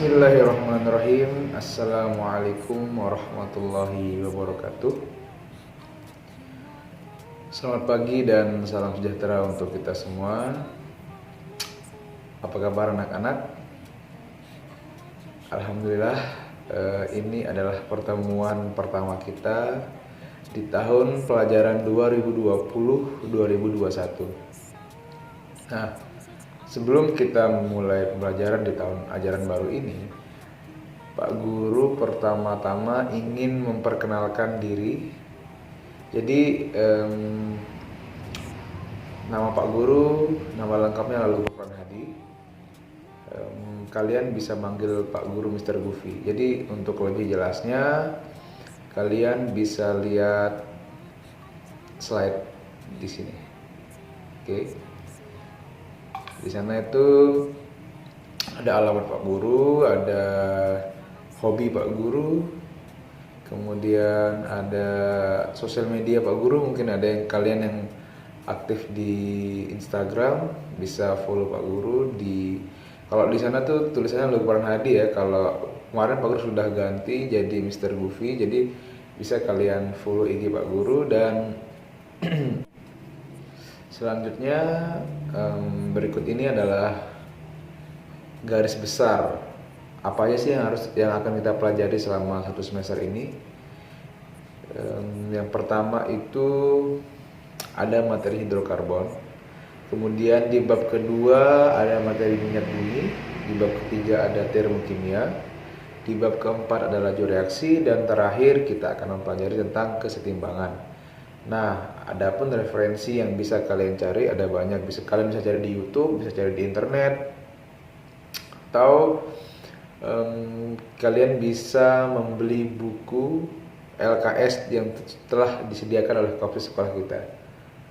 Bismillahirrahmanirrahim. Assalamualaikum warahmatullahi wabarakatuh. Selamat pagi dan salam sejahtera untuk kita semua. Apa kabar anak-anak? Alhamdulillah, ini adalah pertemuan pertama kita di tahun pelajaran 2020-2021. Nah, sebelum kita memulai pembelajaran di tahun ajaran baru ini, Pak Guru pertama-tama ingin memperkenalkan diri. Jadi nama Pak Guru, nama lengkapnya Lalu Gufron Hadi. Kalian bisa manggil Pak Guru Mr. Goofy. Jadi untuk lebih jelasnya, kalian bisa lihat slide di sini. Oke. Di sana itu ada alamat Pak Guru, ada hobi Pak Guru, kemudian ada sosial media Pak Guru. Mungkin ada yang kalian yang aktif di Instagram bisa follow Pak Guru di. Kalau di sana tuh tulisannya Lukman Hadi ya. Kalau kemarin Pak Guru sudah ganti jadi Mr. Goofy, jadi bisa kalian follow IG Pak Guru. Dan selanjutnya berikut ini adalah garis besar apa aja sih yang akan kita pelajari selama satu semester ini. Yang pertama itu ada materi hidrokarbon. Kemudian di bab kedua ada materi minyak bumi. Di bab ketiga ada termokimia. Di bab keempat ada laju reaksi. Dan terakhir kita akan mempelajari tentang kesetimbangan. Nah, adapun referensi yang bisa kalian cari ada banyak. Kalian bisa cari di YouTube, bisa cari di internet, atau kalian bisa membeli buku LKS yang telah disediakan oleh Kopis sekolah kita.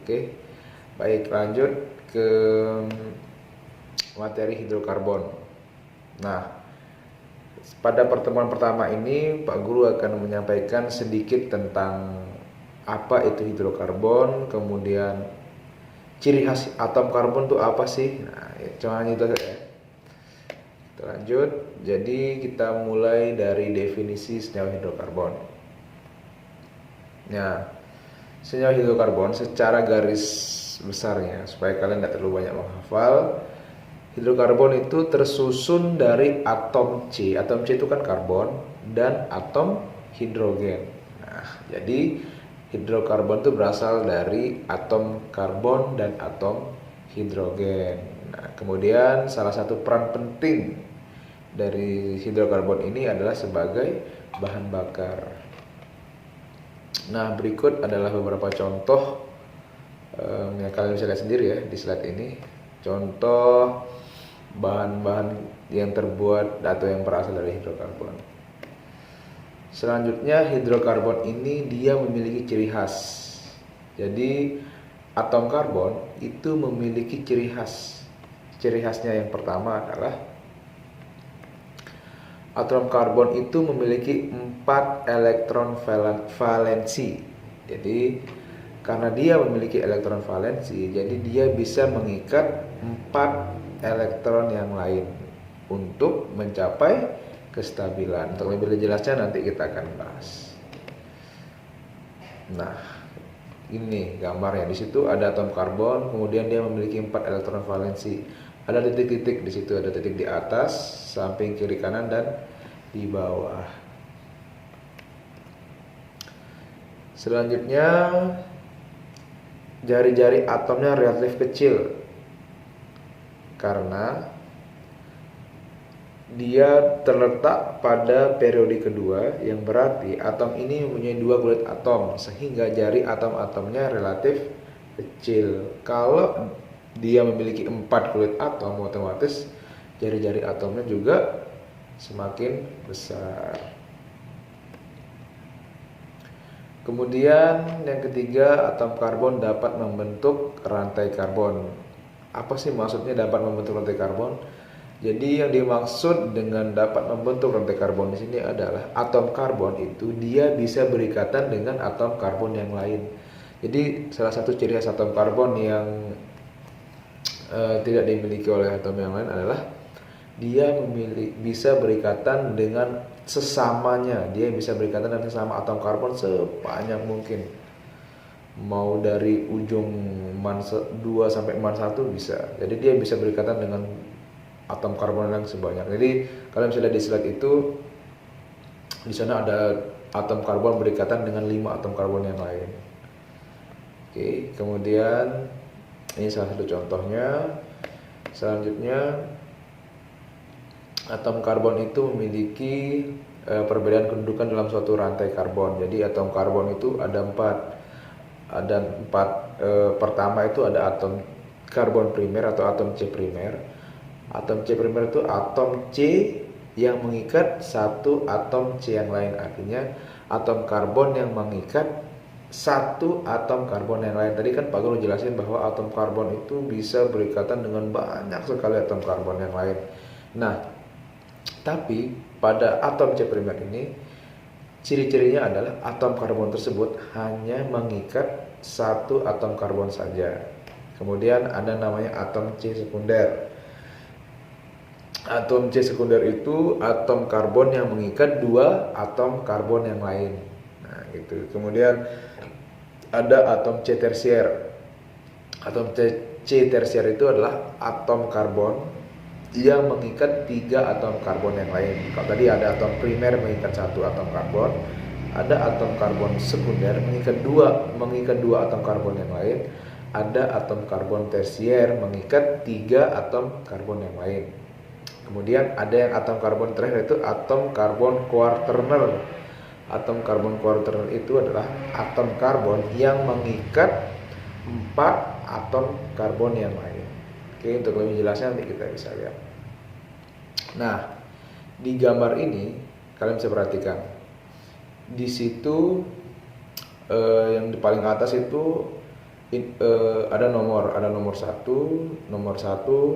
Oke, baik, lanjut ke materi hidrokarbon. Nah, pada pertemuan pertama ini Pak Guru akan menyampaikan sedikit tentang apa itu hidrokarbon, kemudian ciri khas atom karbon itu apa sih. Nah, cuma itu saja. Kita lanjut. Jadi kita mulai dari definisi senyawa hidrokarbon. Nah, senyawa hidrokarbon secara garis besarnya, supaya kalian tidak terlalu banyak menghafal, hidrokarbon itu tersusun dari atom C. Atom C itu kan karbon dan atom hidrogen. Nah, jadi hidrokarbon itu berasal dari atom karbon dan atom hidrogen. Nah, kemudian salah satu peran penting dari hidrokarbon ini adalah sebagai bahan bakar. Nah, berikut adalah beberapa contoh yang kalian bisa lihat sendiri ya di slide ini. Contoh bahan-bahan yang terbuat atau yang berasal dari hidrokarbon. Selanjutnya, hidrokarbon ini dia memiliki ciri khas. Jadi atom karbon itu memiliki ciri khas. Ciri khasnya yang pertama adalah atom karbon itu memiliki 4 elektron valensi. Jadi karena dia memiliki elektron valensi, jadi dia bisa mengikat 4 elektron yang lain untuk mencapai kestabilan. Untuk lebih jelasnya nanti kita akan bahas. Nah, ini gambarnya. Di situ ada atom karbon, kemudian dia memiliki 4 elektron valensi. Ada titik-titik di situ, ada titik di atas, samping, kiri, kanan, dan di bawah. Selanjutnya, jari-jari atomnya relatif kecil karena dia terletak pada periode kedua, yang berarti atom ini mempunyai 2 kulit atom, sehingga jari atom-atomnya relatif kecil. Kalau dia memiliki 4 kulit atom, otomatis jari-jari atomnya juga semakin besar. Kemudian yang ketiga, atom karbon dapat membentuk rantai karbon. Apa sih maksudnya dapat membentuk rantai karbon? Jadi yang dimaksud dengan dapat membentuk rantai karbon di sini adalah atom karbon itu dia bisa berikatan dengan atom karbon yang lain. Jadi salah satu ciri khas atom karbon yang tidak dimiliki oleh atom yang lain adalah dia bisa berikatan dengan sesamanya. Dia bisa berikatan dengan sesama atom karbon sepanjang mungkin. Mau dari ujung man 2 sampai man 1 bisa. Jadi dia bisa berikatan dengan atom karbon yang sebanyak. Jadi kalian bisa lihat di slide itu, di sana ada atom karbon berikatan dengan 5 atom karbon yang lain. Oke, kemudian ini salah satu contohnya. Selanjutnya, atom karbon itu memiliki perbedaan kedudukan dalam suatu rantai karbon. Jadi atom karbon itu ada 4. Pertama itu ada atom karbon primer atau atom C primer. Atom C primer itu atom C yang mengikat satu atom C yang lain. Artinya atom karbon yang mengikat satu atom karbon yang lain. Tadi kan Pak Guru jelasin bahwa atom karbon itu bisa berikatan dengan banyak sekali atom karbon yang lain. Nah, tapi pada atom C primer ini ciri-cirinya adalah atom karbon tersebut hanya mengikat satu atom karbon saja. Kemudian ada namanya atom C sekunder. Atom C sekunder itu atom karbon yang mengikat 2 atom karbon yang lain. Nah, gitu. Kemudian ada atom C tersier. Atom C tersier itu adalah atom karbon yang mengikat 3 atom karbon yang lain. Kalau tadi ada atom primer mengikat 1 atom karbon, ada atom karbon sekunder mengikat 2 atom karbon yang lain, ada atom karbon tersier mengikat 3 atom karbon yang lain. Kemudian ada yang atom karbon terakhir itu atom karbon kuarterner. Atom karbon kuarterner itu adalah atom karbon yang mengikat 4 atom karbon yang lain. Oke, untuk lebih jelasnya nanti kita bisa lihat. Nah, di gambar ini kalian bisa perhatikan. Di situ yang di paling atas itu ada nomor 1,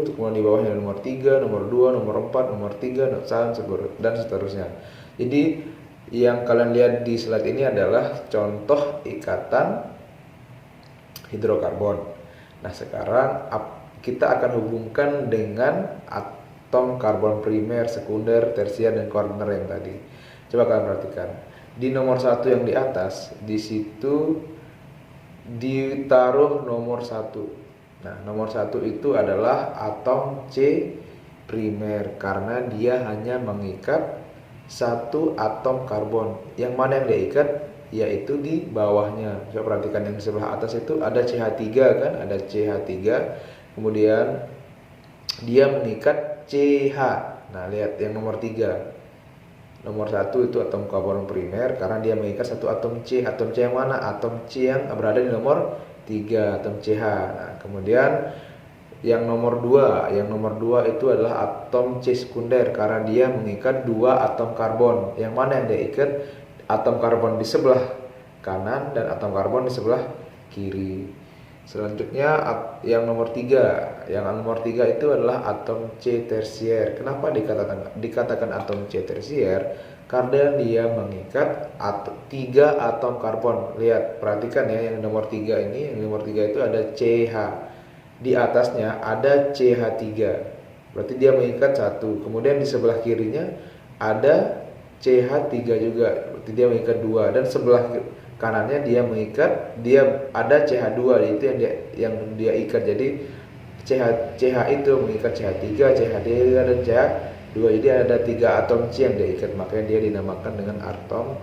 kemudian di bawahnya ada nomor 3, nomor 2, nomor 4, nomor 3, dan seterusnya. Jadi yang kalian lihat di slide ini adalah contoh ikatan hidrokarbon. Nah, sekarang kita akan hubungkan dengan atom karbon primer, sekunder, tersier, dan kuarterner yang tadi. Coba kalian perhatikan. Di nomor 1 yang di atas, di situ ditaruh nomor 1. Nah, nomor 1 itu adalah atom C primer karena dia hanya mengikat 1 atom karbon. Yang mana yang dia ikat? Yaitu di bawahnya. Coba perhatikan yang di sebelah atas itu ada CH3 kan, ada CH3. Kemudian dia mengikat CH. Nah, lihat yang nomor 3. Nomor 1 itu atom karbon primer karena dia mengikat 1 atom C. Atom C yang mana? Atom C yang berada di nomor 3, atom CH. Nah, kemudian yang nomor 2 itu adalah atom C sekunder karena dia mengikat 2 atom karbon. Yang mana yang dia ikat? Atom karbon di sebelah kanan dan atom karbon di sebelah kiri. Selanjutnya yang nomor 3. Yang nomor 3 itu adalah atom C tersier. Kenapa dikatakan atom C tersier? Karena dia mengikat 3 atom karbon. Lihat, perhatikan ya yang nomor 3 ini. Yang nomor 3 itu ada CH. Di atasnya ada CH3. Berarti dia mengikat 1. Kemudian di sebelah kirinya ada CH3 juga. Berarti dia mengikat 2. Dan sebelah kanannya dia ada CH2, itu yang dia ikat. Jadi CH itu mengikat CH3, CH3 dan CH2. Jadi ada 3 atom C yang dia ikat. Makanya dia dinamakan dengan atom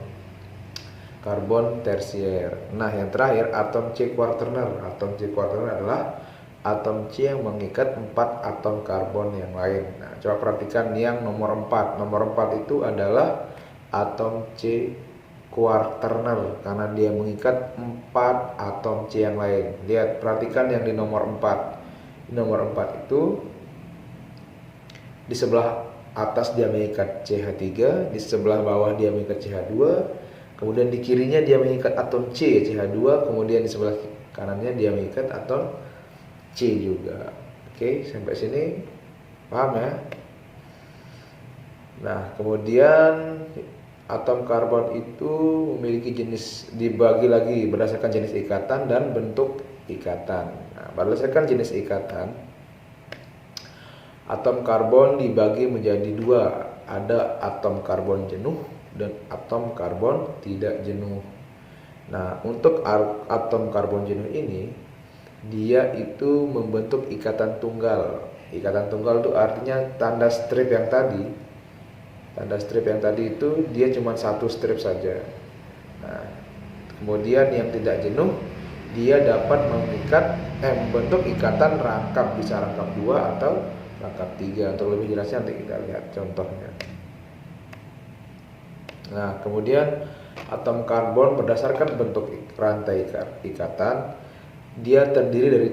karbon tersier. Nah, yang terakhir atom C kuarterner. Atom C kuarterner adalah atom C yang mengikat 4 atom karbon yang lain. Nah, coba perhatikan yang nomor 4. Nomor 4 itu adalah atom C kuarterner karena dia mengikat 4 atom C yang lain. Lihat, perhatikan yang di nomor 4. Di nomor 4 itu di sebelah atas dia mengikat CH3, di sebelah bawah dia mengikat CH2, kemudian di kirinya dia mengikat atom C, CH2, kemudian di sebelah kanannya dia mengikat atom C juga. Oke, sampai sini paham ya? Nah, kemudian atom karbon itu memiliki jenis, dibagi lagi berdasarkan jenis ikatan dan bentuk ikatan. Nah, berdasarkan jenis ikatan, Atom karbon dibagi menjadi dua, ada atom karbon jenuh dan atom karbon tidak jenuh. Nah, untuk atom karbon jenuh ini, dia itu membentuk ikatan tunggal. Ikatan tunggal itu artinya tanda strip yang tadi. Tanda strip yang tadi itu dia cuma satu strip saja. Nah, kemudian yang tidak jenuh, dia dapat membentuk ikatan rangkap, bisa rangkap 2 atau rangkap 3. Untuk lebih jelasnya nanti kita lihat contohnya. Nah, kemudian atom karbon berdasarkan bentuk rantai ikatan, dia terdiri dari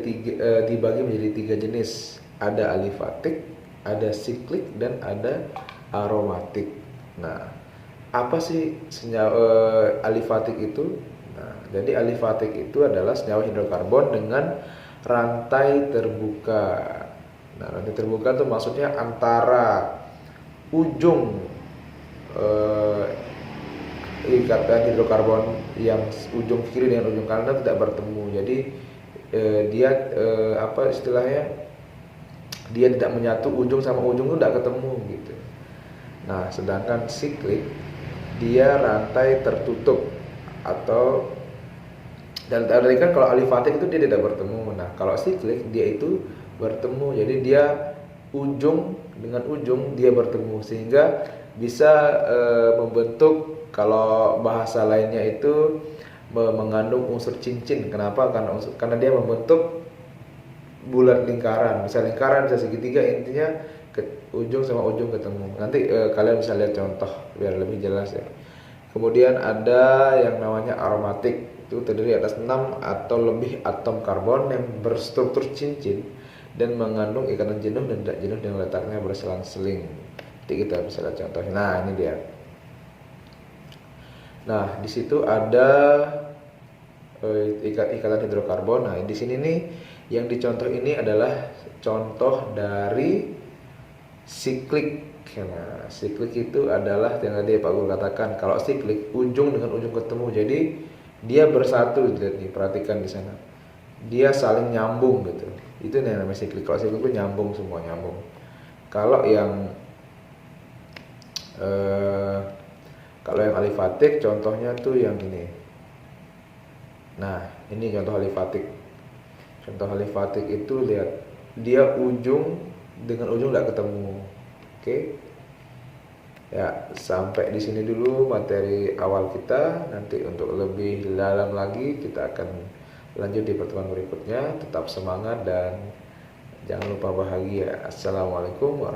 dibagi menjadi 3 jenis. Ada alifatik, ada siklik, dan ada aromatik. Nah, apa sih alifatik itu? Nah, jadi alifatik itu adalah senyawa hidrokarbon dengan rantai terbuka. Nah, rantai terbuka itu maksudnya antara ujung ikatan hidrokarbon yang ujung kiri dengan ujung kanan tidak bertemu. Jadi dia apa istilahnya? Dia tidak menyatu, ujung sama ujung itu tidak ketemu gitu. Nah, sedangkan siklik dia rantai tertutup atau, dan tadi kan kalau alifatik itu dia tidak bertemu. Nah, kalau siklik dia itu bertemu. Jadi dia ujung dengan ujung dia bertemu sehingga bisa membentuk, kalau bahasa lainnya itu mengandung unsur cincin. Kenapa? Karena dia membentuk bulat lingkaran, bisa lingkaran, bisa segitiga, intinya ujung sama ujung ketemu. Nanti kalian bisa lihat contoh biar lebih jelas ya. Kemudian ada yang namanya aromatik, itu terdiri atas 6 atau lebih atom karbon yang berstruktur cincin dan mengandung ikatan jenuh dan tidak jenuh dengan letaknya berselang-seling. Nanti kita bisa lihat contohnya. Nah, ini dia. Nah, di situ ada ikatan hidrokarbon. Nah, di sini nih yang dicontoh ini adalah contoh dari siklik. Nah, siklik itu adalah yang tadi Pak Guru katakan, kalau siklik ujung dengan ujung ketemu, jadi dia bersatu. Lihat nih, perhatikan di sana, dia saling nyambung gitu. Itu yang namanya siklik. Kalau siklik itu nyambung, semua nyambung. Kalau yang alifatik contohnya tuh yang ini. Nah, ini contoh alifatik. Contoh alifatik itu lihat, dia ujung dengan ujung tidak ketemu. Oke. Ya, sampai di sini dulu materi awal kita. Nanti untuk lebih dalam lagi kita akan lanjut di pertemuan berikutnya. Tetap semangat dan jangan lupa bahagia. Assalamualaikum warahmatullahi wabarakatuh.